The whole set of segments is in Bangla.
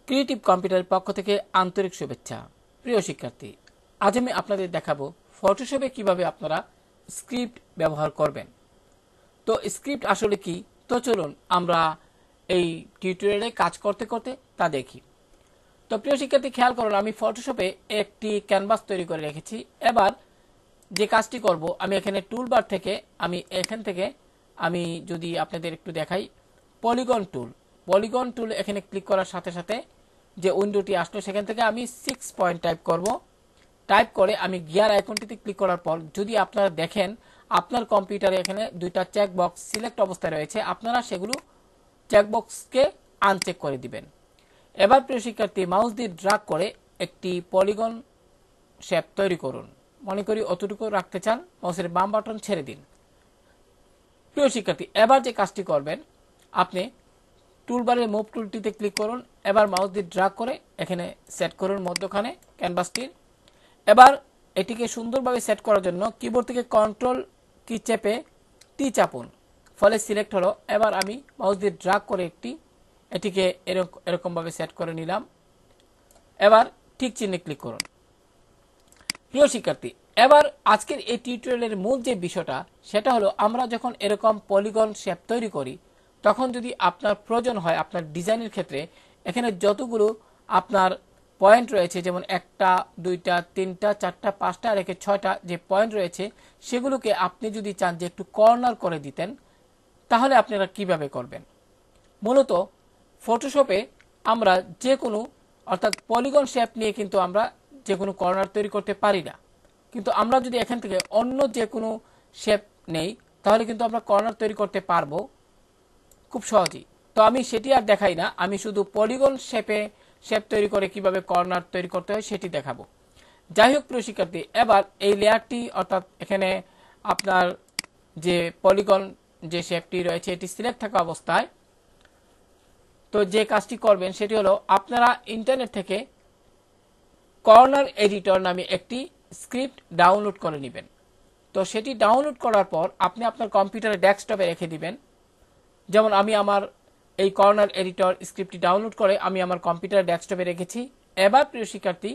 ক্রিয়েটিভ কম্পিউটারের পক্ষ থেকে আন্তরিক শুভেচ্ছা। প্রিয় শিক্ষার্থী, আজ আমি আপনাদের দেখাবো ফটোশপে কিভাবে আপনারা স্ক্রিপ্ট ব্যবহার করবেন। তো স্ক্রিপ্ট আসলে কি, তো চলুন আমরা এই টিউটোরিয়ালে কাজ করতে করতে তা দেখি। তো প্রিয় শিক্ষার্থী, খেয়াল করুন, আমি ফটোশপে একটি ক্যানভাস তৈরি করে রেখেছি। এবার যে কাজটি করব, আমি এখানে টুলবার থেকে আমি যদি আপনাদের একটু দেখাই, পলিগন টুল এখানে ক্লিক করার সাথে সাথে যে উইন্ডোটি আসলো সেখান থেকে আমি 6 পয়েন্ট টাইপ করব। টাইপ করে আমি গিয়ার আইকনটিতে ক্লিক করার পর যদি আপনারা দেখেন আপনার কম্পিউটারে এখানে দুইটা চেকবক্স সিলেক্ট অবস্থায় রয়েছে, আপনারা সেগুলো চেকবক্সকে আনচেক করে দিবেন। এবার প্রিয় শিক্ষার্থী, মাউস দিয়ে ড্র্যাগ করে একটি পলিগন শেপ তৈরি করুন। মনে করি অতটুকু রাখতে চান, মাউসের বাম বাটন ছেড়ে দিন। প্রিয় শিক্ষার্থী, এবার যে কাজটি করবেন, আপনি টুলবারের মুভ টুলটিতে ক্লিক করুন। এবার মাউস দিয়ে ড্র্যাগ করে এখানে সেট করুন মধ্যখানে ক্যানভাসটির। এবার এটিকে সুন্দরভাবে সেট করার জন্য কিবোর্ড থেকে কন্ট্রোল কি চেপে টি চাপুন, ফলে সিলেক্ট হলো। এবার আমি মাউস দিয়ে ড্র্যাগ করে এটিকে এরকমভাবে সেট করে নিলাম। এবার ঠিক চিহ্নে ক্লিক করুন। প্রিয় শিক্ষার্থী, এবার আজকের এই টিউটোরিয়ালের মূল যে বিষয়টা, সেটা হলো আমরা যখন এরকম পলিগন শেপ তৈরি করি, তখন যদি আপনার প্রয়োজন হয় আপনার ডিজাইনের ক্ষেত্রে, এখানে যতগুলো আপনার পয়েন্ট রয়েছে, যেমন 1টা 2টা 3টা 4টা 5টা আর 6টা যে পয়েন্ট রয়েছে, সেগুলোকে আপনি যদি চান যে একটু কর্নার করে দিতেন, তাহলে আপনারা কিভাবে করবেন। মূলত ফটোশপে আমরা যে কোনো অর্থাৎ পলিগন শেপ নিয়ে কিন্তু আমরা যে কোনো কর্নার তৈরি করতে পারি না, কিন্তু আমরা যদি এখান থেকে অন্য যে কোনো শেপ নেই, তাহলে কিন্তু আমরা কর্নার তৈরি করতে পারবো খুব সহজেই। তো আমি সেটি আর দেখাই না, আমি শুধু পলিগন শেপ তৈরি করে কিভাবে কর্নার তৈরি করতে হয় সেটি দেখাবো। যাই হোক প্রিয় শিক্ষার্থী, এবার এই লেয়ারটি অর্থাৎ এখানে আপনার যে পলিগন যে শেপটি রয়েছে এটি সিলেক্ট থাকা অবস্থায়, তো যে কাজটি করবেন সেটি হলো আপনারা ইন্টারনেট থেকে কর্নার এডিটর নামে একটি স্ক্রিপ্ট ডাউনলোড করে নেবেন। তো সেটি ডাউনলোড করার পর আপনি আপনার কম্পিউটারে ডেস্কটপে রেখে দিবেন। যেমন আমি আমার এই কর্নার এডিটর স্ক্রিপ্টটি ডাউনলোড করে আমি আমার কম্পিউটার ডেস্কটপে রেখেছি। এবার প্রিয় শিক্ষার্থী,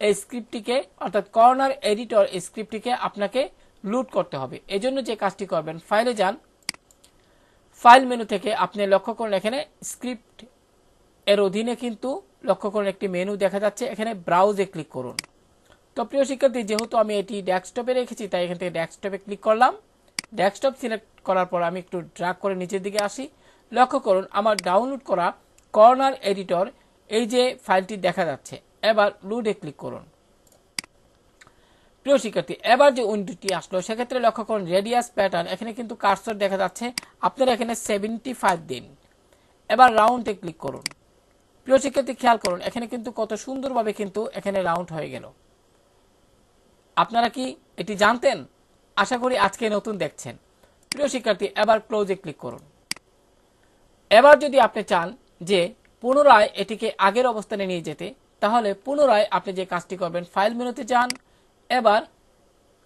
এই স্ক্রিপ্টটিকে অর্থাৎ কর্নার এডিটর স্ক্রিপ্টটিকে আপনাকে লোড করতে হবে। এজন্য যে কাজটি করবেন, ফাইলে যান, ফাইল মেনু থেকে আপনি লক্ষ্য করুন এখানে স্ক্রিপ্ট এর অধীনে কিন্তু লক্ষ্য করুন একটি মেনু দেখা যাচ্ছে, এখানে ব্রাউজে ক্লিক করুন। তো প্রিয় শিক্ষার্থী, যেহেতু আমি এটি ডেস্কটপে রেখেছি তাই এখান থেকে ডেস্কটপে ক্লিক করলাম। ডেস্কটপ সিলেক্ট করার পর আমি একটু ড্র্যাগ করে নিচের দিকে আসি। লক্ষ্য করুন আমার ডাউনলোড করা কর্নার এডিটর এই যে ফাইলটি দেখা যাচ্ছে। এবার লোডে ক্লিক করুন। প্রিয় শিক্ষার্থী, এবার যে উইন্ডোটি আসলো সেক্ষেত্রে লক্ষ্য করুন রেডিয়াস প্যাটার্ন, এখানে কিন্তু কার্সর দেখা যাচ্ছে, আপনারা এখানে 75 দিন। এবার রাউন্ডে ক্লিক করুন। প্রিয় শিক্ষার্থী, খেয়াল করুন এখানে কিন্তু কত সুন্দরভাবে কিন্তু এখানে রাউন্ড হয়ে গেল। আপনারা কি এটি জানতেন? আশা করি আজকে নতুন দেখছেন। প্রিয় শিক্ষার্থী, এবার ক্লোজে ক্লিক করুন। এবার যদি আপনি চান যে পুনরায় এটিকে আগের অবস্থানে নিয়ে যেতে, তাহলে পুনরায় আপনি যে কাজটি করবেন, ফাইল মেনুতে যান। এবার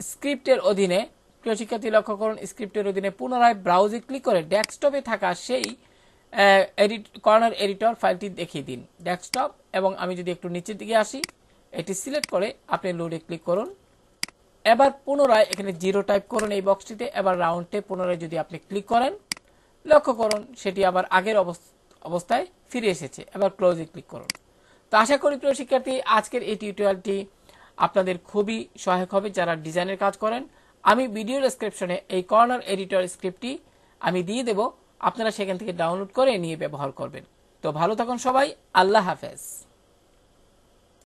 স্ক্রিপ্টের অধীনে, প্রিয় শিক্ষার্থী লক্ষ্য করুন স্ক্রিপ্টের অধীনে পুনরায় ব্রাউজে ক্লিক করে ডেস্কটপে থাকা সেই কর্নার এডিটর ফাইলটি দেখিয়ে দিন ডেস্কটপ। এবং আমি যদি একটু নিচের দিকে আসি, এটি সিলেক্ট করে আপনি লোডে ক্লিক করুন। এবার পুনরায় এখানে 0 টাইপ করুন এই বক্সটিতে। এবার রাউন্ডে পুনরায় যদি আপনি ক্লিক করেন, লক্ষ্য করুন সেটি আবার আগের অবস্থায় ফিরে এসেছে। এবার ক্লোজে ক্লিক করুন। তো আশা করি প্রিয় শিক্ষার্থী আজকের এই টিউটোরিয়ালটি আপনাদের খুবই সহায়ক হবে যারা ডিজাইনের কাজ করেন। আমি ভিডিও ডেসক্রিপশনে এই কর্নার এডিটর স্ক্রিপ্টটি আমি দিয়ে দেব, আপনারা সেখান থেকে ডাউনলোড করে নিয়ে ব্যবহার করবেন। তো ভালো থাকুন সবাই, আল্লাহ হাফেজ।